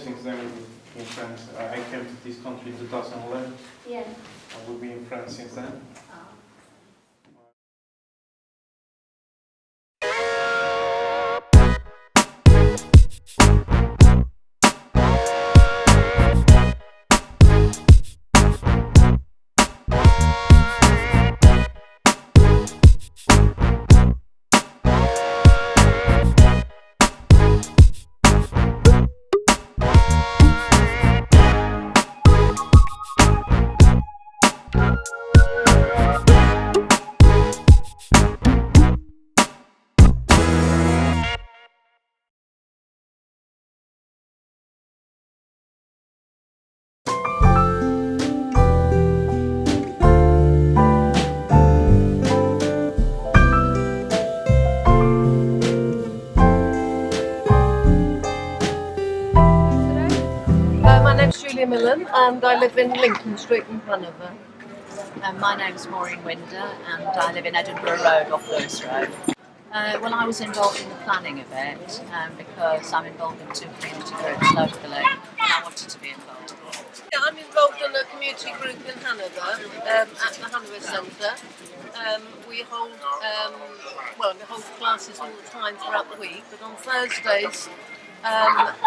since then in France. I came to this country in 2011. Yeah. I will be in France since then. My name's Julia Millen and I live in Lincoln Street in Hanover. My name's Maureen Winder and I live in Edinburgh Road off Lewis Road. Well, I was involved in the planning of it because I'm involved in 2 community groups locally and I wanted to be involved. Yeah, I'm involved in a community group in Hanover at the Hanover Centre. We hold classes all the time throughout the week, but on Thursdays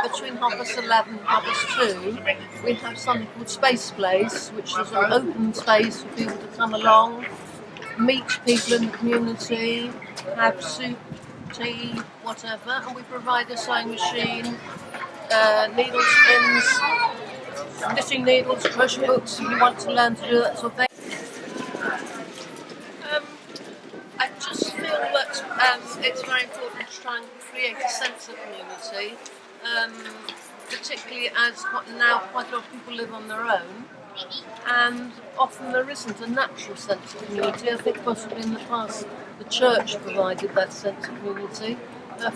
between 11:30 and 2:30 we have something called Space Place, which is an open space for people to come along, meet people in the community, have soup, tea, whatever, and we provide a sewing machine, needles, pins, knitting needles, crochet books if you want to learn to do that sort of thing. I just feel that it's very important to try and create a sense of community, particularly as now quite a lot of people live on their own, and often there isn't a natural sense of community. I think possibly in the past the church provided that sense of community.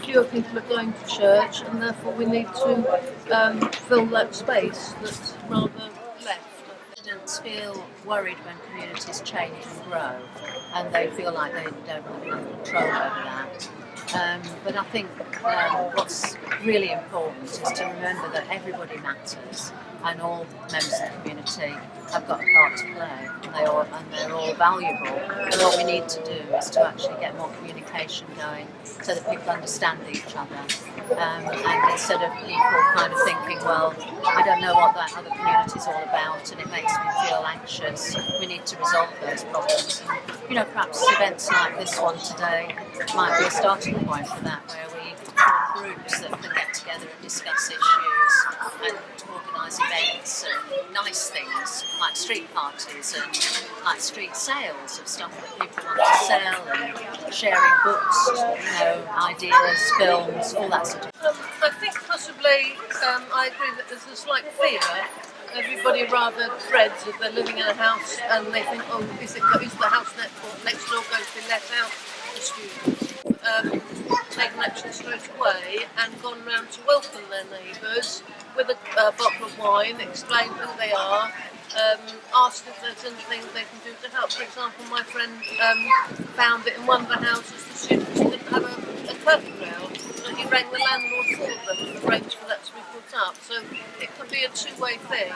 Fewer people are going to church, and therefore we need to fill that space that's rather left. Residents feel worried when communities change and grow and they feel like they don't have enough control over that. But I think what's really important is to remember that everybody matters and all members of the community have got a part to play and they're all valuable. And what we need to do is to actually get more communication going so that people understand each other. And instead of people kind of thinking, well, I don't know what that other community is all about and it makes me feel anxious, we need to resolve those problems. And, perhaps events like this one today might be a starting point for that, where we form groups that can get together and discuss issues and organise events and nice things like street parties and like street sales of stuff that people want to sell and sharing books, ideas, films, all that sort of thing. I think possibly I agree that there's a slight fear. Everybody rather dreads if they're living in a house and they think, oh, is the house next door going to be let out to students? They can actually straight away and gone round to welcome their neighbours with a bottle of wine, explain who they are, ask if there's anything they can do to help. For example, my friend found that in one of the houses the students didn't have a curtain rail, so he rang the landlord for them and arranged for that to be put up. So it could be a two-way thing.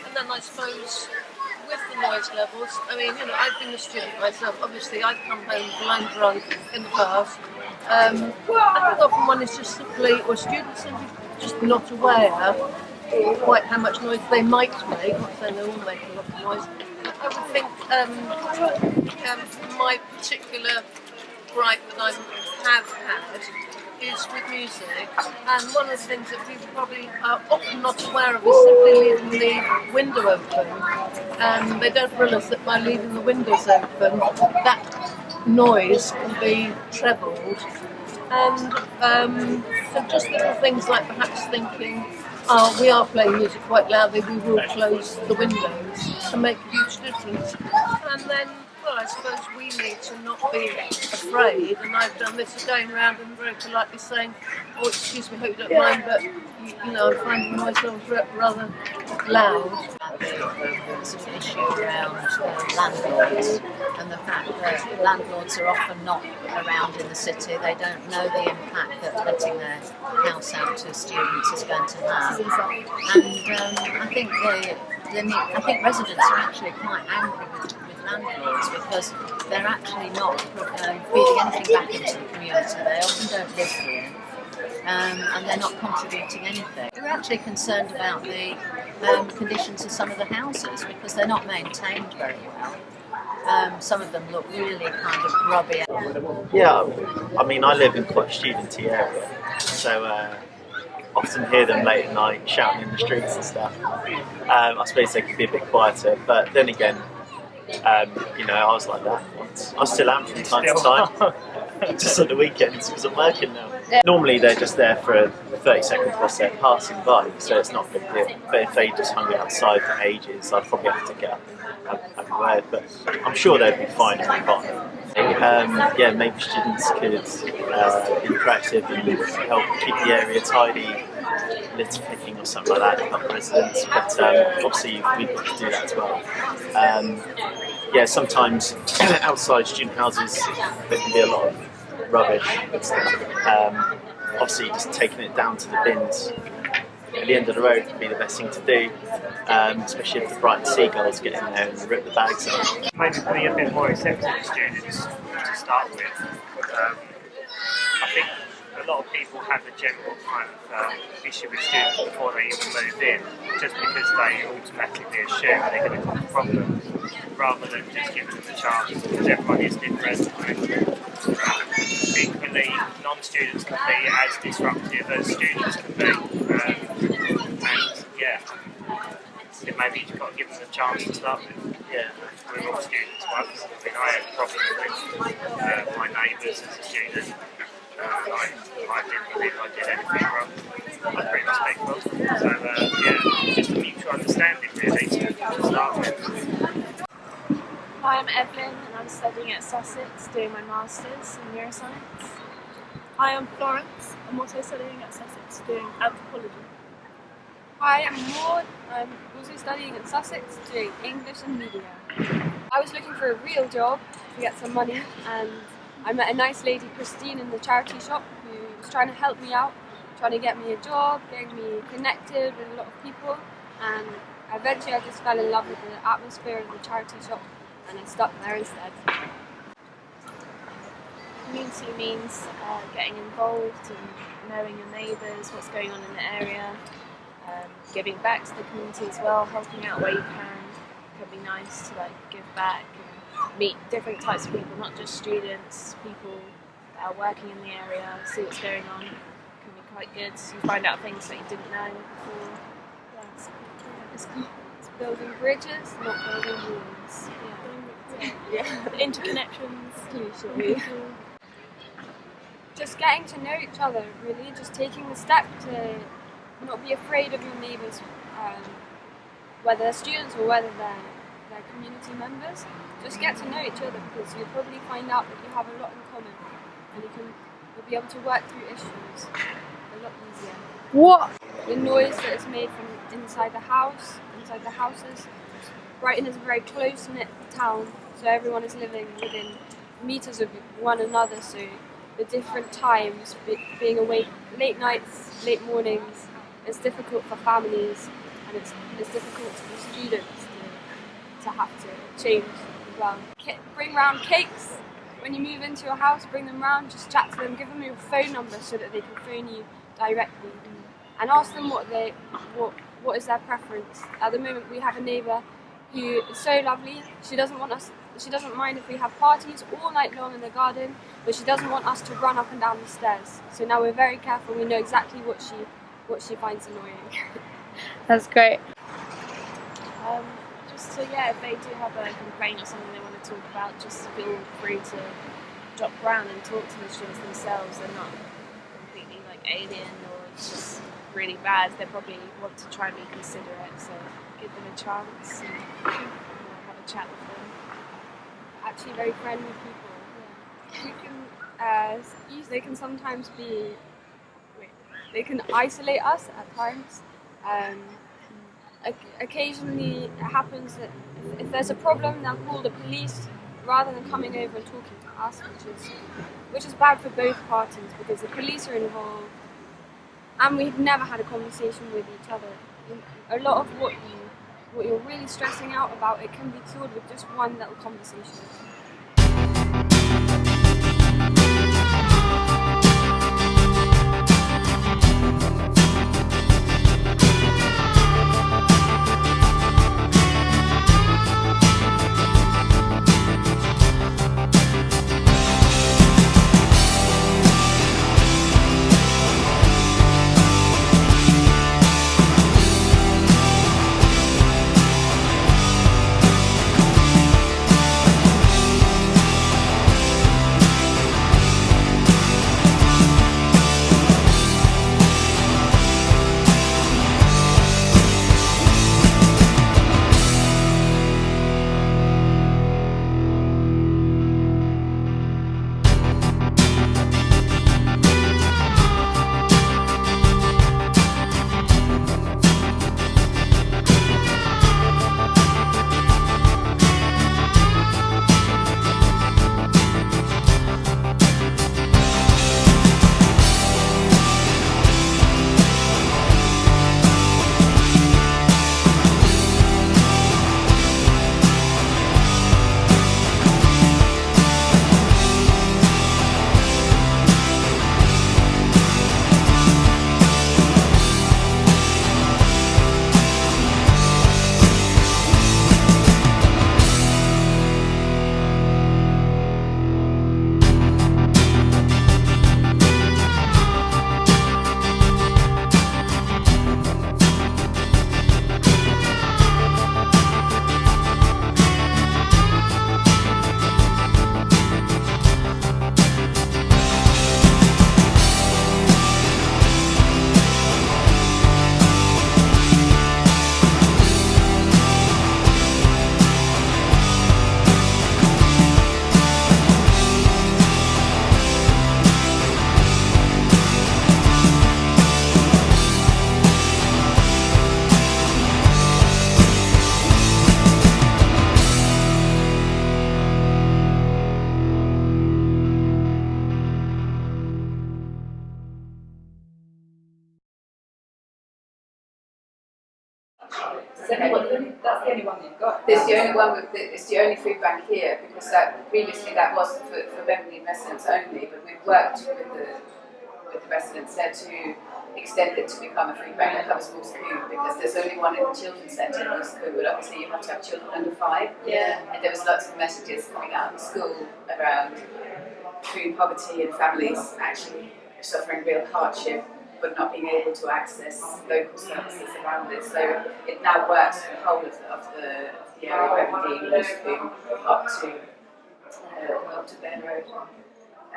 And then I suppose with the noise levels, I've been a student myself. Obviously, I've come home blind drunk in the past. I think often one is just simply, or students simply just not aware quite how much noise they might make. Not saying they all make a lot of noise. I would think my particular gripe that I have had is with music, and one of the things that people probably are often not aware of is simply leaving the window open, and they don't realise that by leaving the windows open that noise can be trebled. And so just little things like perhaps thinking, oh, we are playing music quite loudly, we will close the windows, to make a huge difference. And then, well, I suppose we need to not be afraid, and I've done this of going around and very politely saying, oh, excuse me, hope you don't mind, but I'm finding the noise levels rather loud. of the sort of issue around landlords and the fact that landlords are often not around in the city. They don't know the impact that letting their house out to students is going to have. And I think residents are actually quite angry with landlords because they're actually not feeding anything back into the community. They often don't live here. And they're not contributing anything. We're actually concerned about the conditions of some of the houses because they're not maintained very well. Some of them look really kind of grubby. Yeah, I mean, I live in quite a studenty area, so often hear them late at night shouting in the streets and stuff. I suppose they could be a bit quieter, but then again, I was like that once. I still am from time to time, just on the weekends because I'm working now. Normally they're just there for a 30-second whilst they're passing by, so it's not a big deal. But if they just hung outside for ages, I'd probably have to get up and have a word. But I'm sure they'd be fine if they got maybe students could be proactive and help keep the area tidy, litter picking or something like that to help residents. But obviously we've got to do that as well. Sometimes outside student houses there can be a lot of rubbish and stuff. Obviously just taking it down to the bins at the end of the road would be the best thing to do, especially if the Brighton Seagulls get in there and rip the bags up. Maybe be a bit more accepting of students to start with. I think a lot of people have a general kind of issue with students before they even move in, just because they automatically assume they're going to cause problems, rather than just giving them a chance, because everyone is different. Equally, non-students can be as disruptive as students can be, and maybe you've got to give them a chance to start with. We're all students once. I mean, I had a problem with my neighbours as a student. I didn't believe I did anything wrong. I was very respectful. So, just a mutual understanding really to start with. Hi, I'm Evelyn and I'm studying at Sussex, doing my Masters in Neuroscience. Hi, I'm Florence. I'm also studying at Sussex, doing anthropology. Hi, I'm Maud. I'm also studying at Sussex, doing English and Media. I was looking for a real job to get some money, and I met a nice lady, Christine, in the charity shop who was trying to help me out, trying to get me a job, getting me connected with a lot of people, and eventually I just fell in love with the atmosphere of the charity shop and I stuck there instead. Community means getting involved and knowing your neighbours, what's going on in the area, giving back to the community as well, helping out where you can. It can be nice to give back and meet different types of people, not just students, people that are working in the area, see what's going on. It can be quite good, so you find out things that you didn't know before. It's cool. It's building bridges, not building walls. The interconnections. Just getting to know each other, really, just taking the step to not be afraid of your neighbours, whether they're students or whether they're community members. Just get to know each other, because you'll probably find out that you have a lot in common, and you'll be able to work through issues a lot easier. What? The noise that is made from inside the houses. Brighton is a very close-knit town, so everyone is living within meters of one another, so the different times, being awake late nights, late mornings, it's difficult for families, and it's difficult for students to have to change as well. Bring round cakes. When you move into your house, bring them round, just chat to them, give them your phone number so that they can phone you directly, and ask them what is their preference. At the moment we have a neighbour who is so lovely. She doesn't mind if we have parties all night long in the garden, but she doesn't want us to run up and down the stairs. So now we're very careful. We know exactly what she finds annoying. That's great. If they do have a complaint or something they want to talk about, just feel free to drop around and talk to the students themselves. They're not completely alien or it's just really bad. They probably want to try and be considerate, so give them a chance and have a chat with them. Actually very friendly people. They can sometimes they can isolate us at times, occasionally it happens that if there's a problem, they'll call the police rather than coming over and talking to us, which is bad for both parties because the police are involved, and we've never had a conversation with each other. A lot of what you're really stressing out about, it can be cured with just one little conversation. That's the only one you've got. It's the only one. It's the only food bank here because previously that was for Beverley residents only. But we've worked with the residents there to extend it to become a food bank that covers Wolf's Coombe because there's only one in the children's centre in Wolf's Coombe. But obviously you have to have children under 5. Yeah. And there was lots of messages coming out of the school around food poverty and families actually suffering real hardship but not being able to access local services around it. So it now works for the whole of the area of Beverley, Wolf's Coombe, up to Bear Road.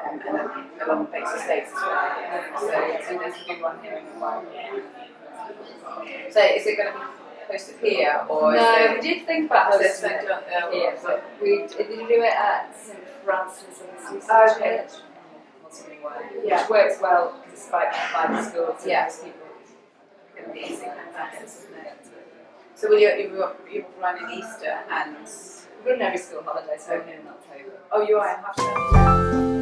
And along Bates Estates as well. So there's a good one here in the one. So is it going to be posted here or? No, we did think about hosting it here, but we did do it at St Francis of Assisi Church. Yeah. Which works well despite by the schools. Yeah. People It's going to be easy access, isn't it? So will you run in Easter and? We're in every school holiday, so we're in October. Oh, you are in half term.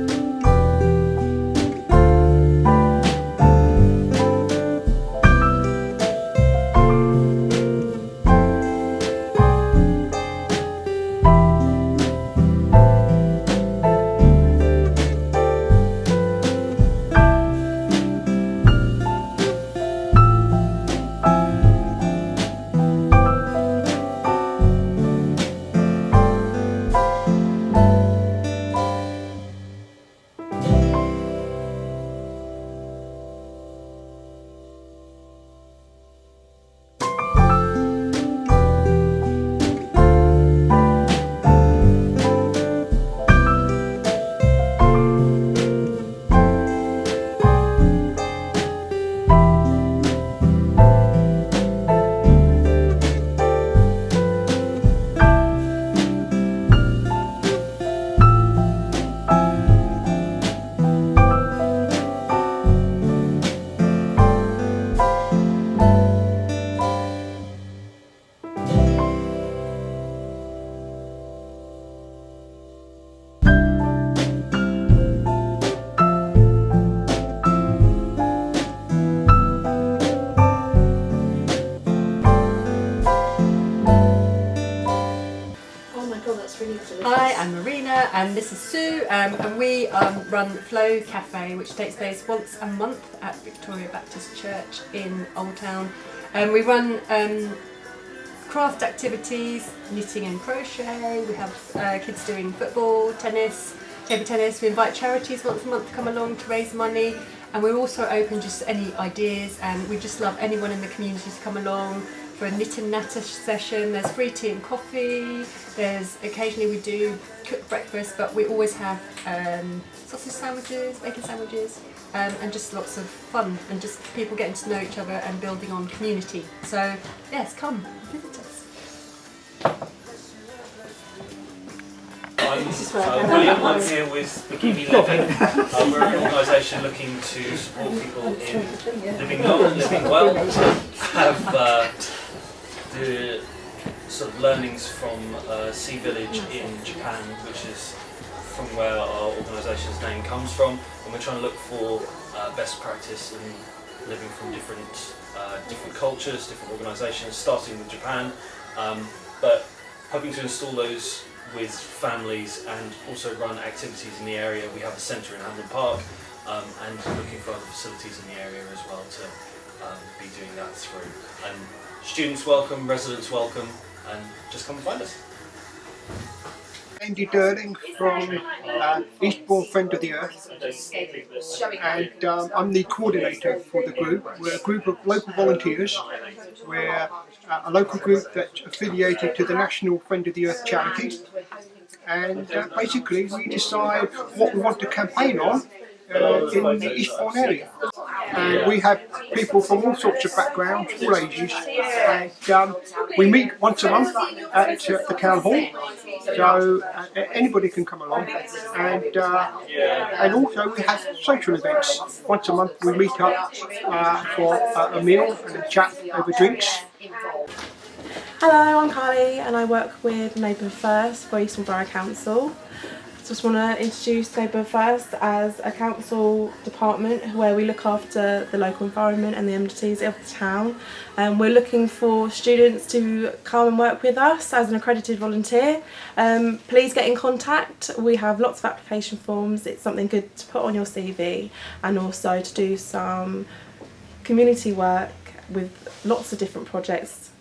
and this is Sue, and we run Flow Cafe, which takes place once a month at Victoria Baptist Church in Old Town. We run craft activities, knitting and crochet. We have kids doing football, tennis, table tennis. We invite charities once a month to come along to raise money, and we're also open just any ideas, and we just love anyone in the community to come along for a knit and natter session. There's free tea and coffee. There's occasionally we do cooked breakfast, but we always have sausage sandwiches, bacon sandwiches, and just lots of fun and just people getting to know each other and building on community. So yes, come visit us. I'm William. I'm here with Bikini Living. We're an organisation looking to support people in living long and living well. Have the sort of learnings from Sea Village in Japan, which is from where our organisation's name comes from, and we're trying to look for best practice in living from different cultures, different organisations, starting with Japan, but hoping to install those with families and also run activities in the area. We have a centre in Hamden Park, and looking for other facilities in the area as well to be doing that through. And students welcome, residents welcome, and just come and find us. Andy Durling from Eastbourne Friend of the Earth, and I'm the coordinator for the group. We're a group of local volunteers. We're a local group that's affiliated to the National Friend of the Earth charity, and basically we decide what we want to campaign on in the Eastbourne area. And we have people from all sorts of backgrounds, all ages, and we meet once a month at the town hall, so anybody can come along, and also we have social events. Once a month we meet up for a meal and a chat over drinks. Hello, I'm Carly and I work with Neighbourhood First for Eastbourne Borough Council. Just want to introduce Neighbourhood First as a council department where we look after the local environment and the amenities of the town. We're looking for students to come and work with us as an accredited volunteer. Please get in contact. We have lots of application forms. It's something good to put on your CV, and also to do some community work with lots of different projects.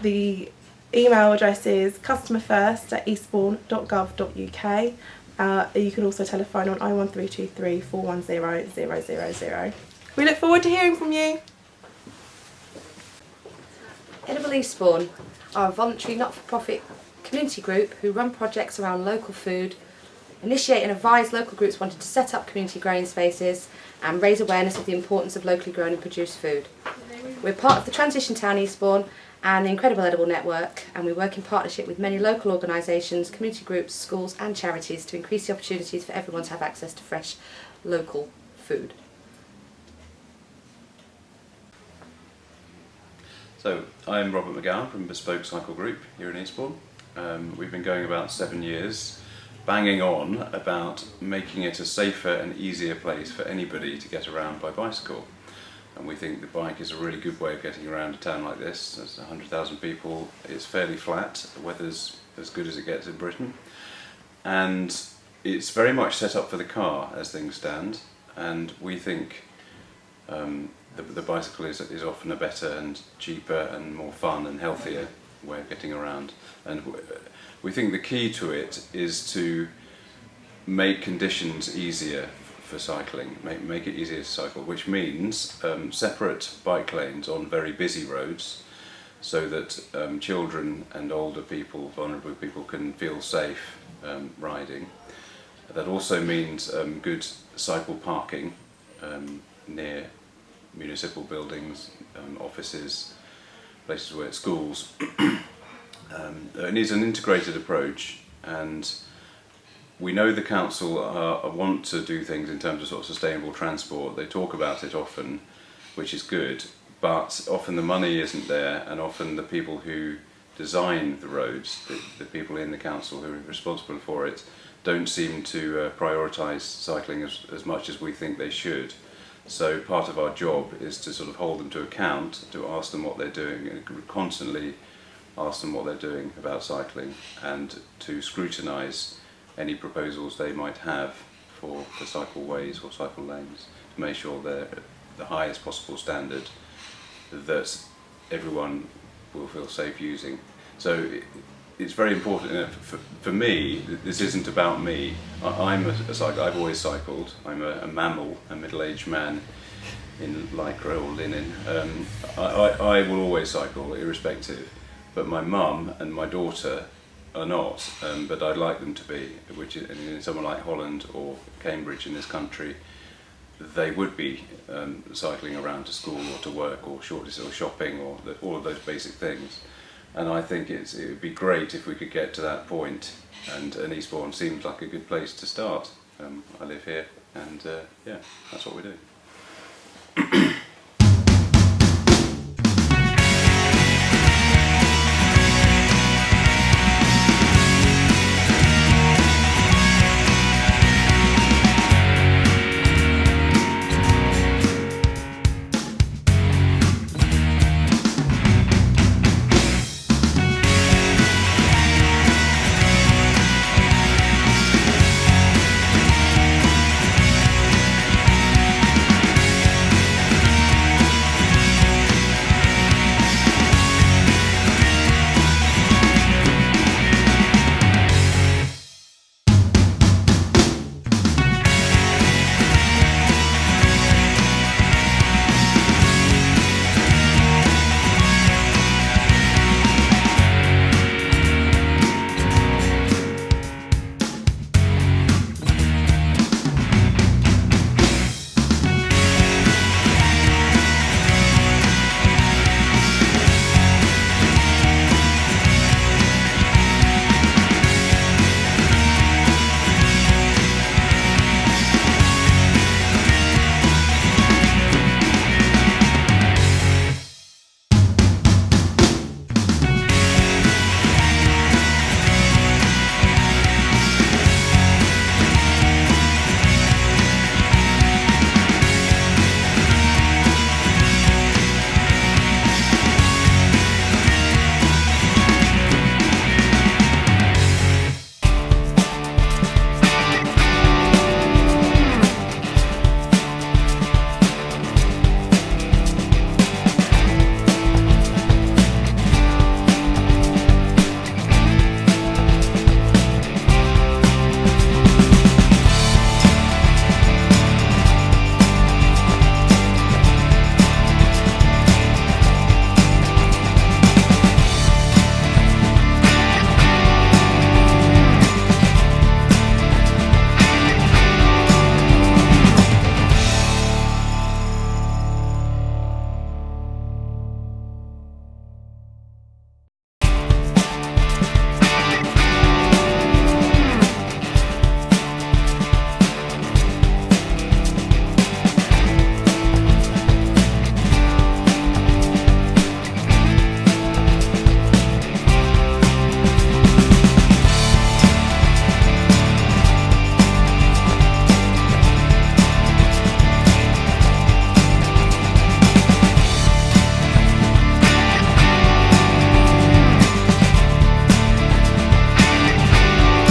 The email address is customerfirst@eastbourne.gov.uk. You can also telephone on 01323 410 000. We look forward to hearing from you. Edible Eastbourne are a voluntary not-for-profit community group who run projects around local food, initiate and advise local groups wanting to set up community growing spaces and raise awareness of the importance of locally grown and produced food. We're part of the Transition Town Eastbourne and the Incredible Edible Network, and we work in partnership with many local organisations, community groups, schools and charities to increase the opportunities for everyone to have access to fresh local food. So, I'm Robert McGowan from Bespoke Cycle Group here in Eastbourne. We've been going about 7 years, banging on about making it a safer and easier place for anybody to get around by bicycle. And we think the bike is a really good way of getting around a town like this. There's 100,000 people, it's fairly flat, the weather's as good as it gets in Britain. And it's very much set up for the car as things stand, and we think the bicycle is often a better and cheaper and more fun and healthier way of getting around. And we think the key to it is to make conditions easier for cycling, make it easier to cycle, which means separate bike lanes on very busy roads so that children and older people, vulnerable people, can feel safe riding. That also means good cycle parking near municipal buildings, offices, places where it's schools. It needs an integrated approach, and we know the council want to do things in terms of sort of sustainable transport. They talk about it often, which is good, but often the money isn't there, and often the people who design the roads, the people in the council who are responsible for it, don't seem to prioritise cycling as much as we think they should. So part of our job is to sort of hold them to account, to ask them what they're doing, and constantly ask them what they're doing about cycling, and to scrutinise any proposals they might have for cycleways or cycle lanes, to make sure they're at the highest possible standard that everyone will feel safe using. So it's very important. For me, this isn't about me. I'm a cycler. I've always cycled. I'm a mammal, a middle-aged man in lycra or linen. I will always cycle, irrespective. But my mum and my daughter are not, but I'd like them to be, which is, in somewhere like Holland or Cambridge in this country, they would be cycling around to school or to work or short distance or shopping or all of those basic things. And I think it would be great if we could get to that point, and Eastbourne seems like a good place to start. I live here, and yeah, that's what we do.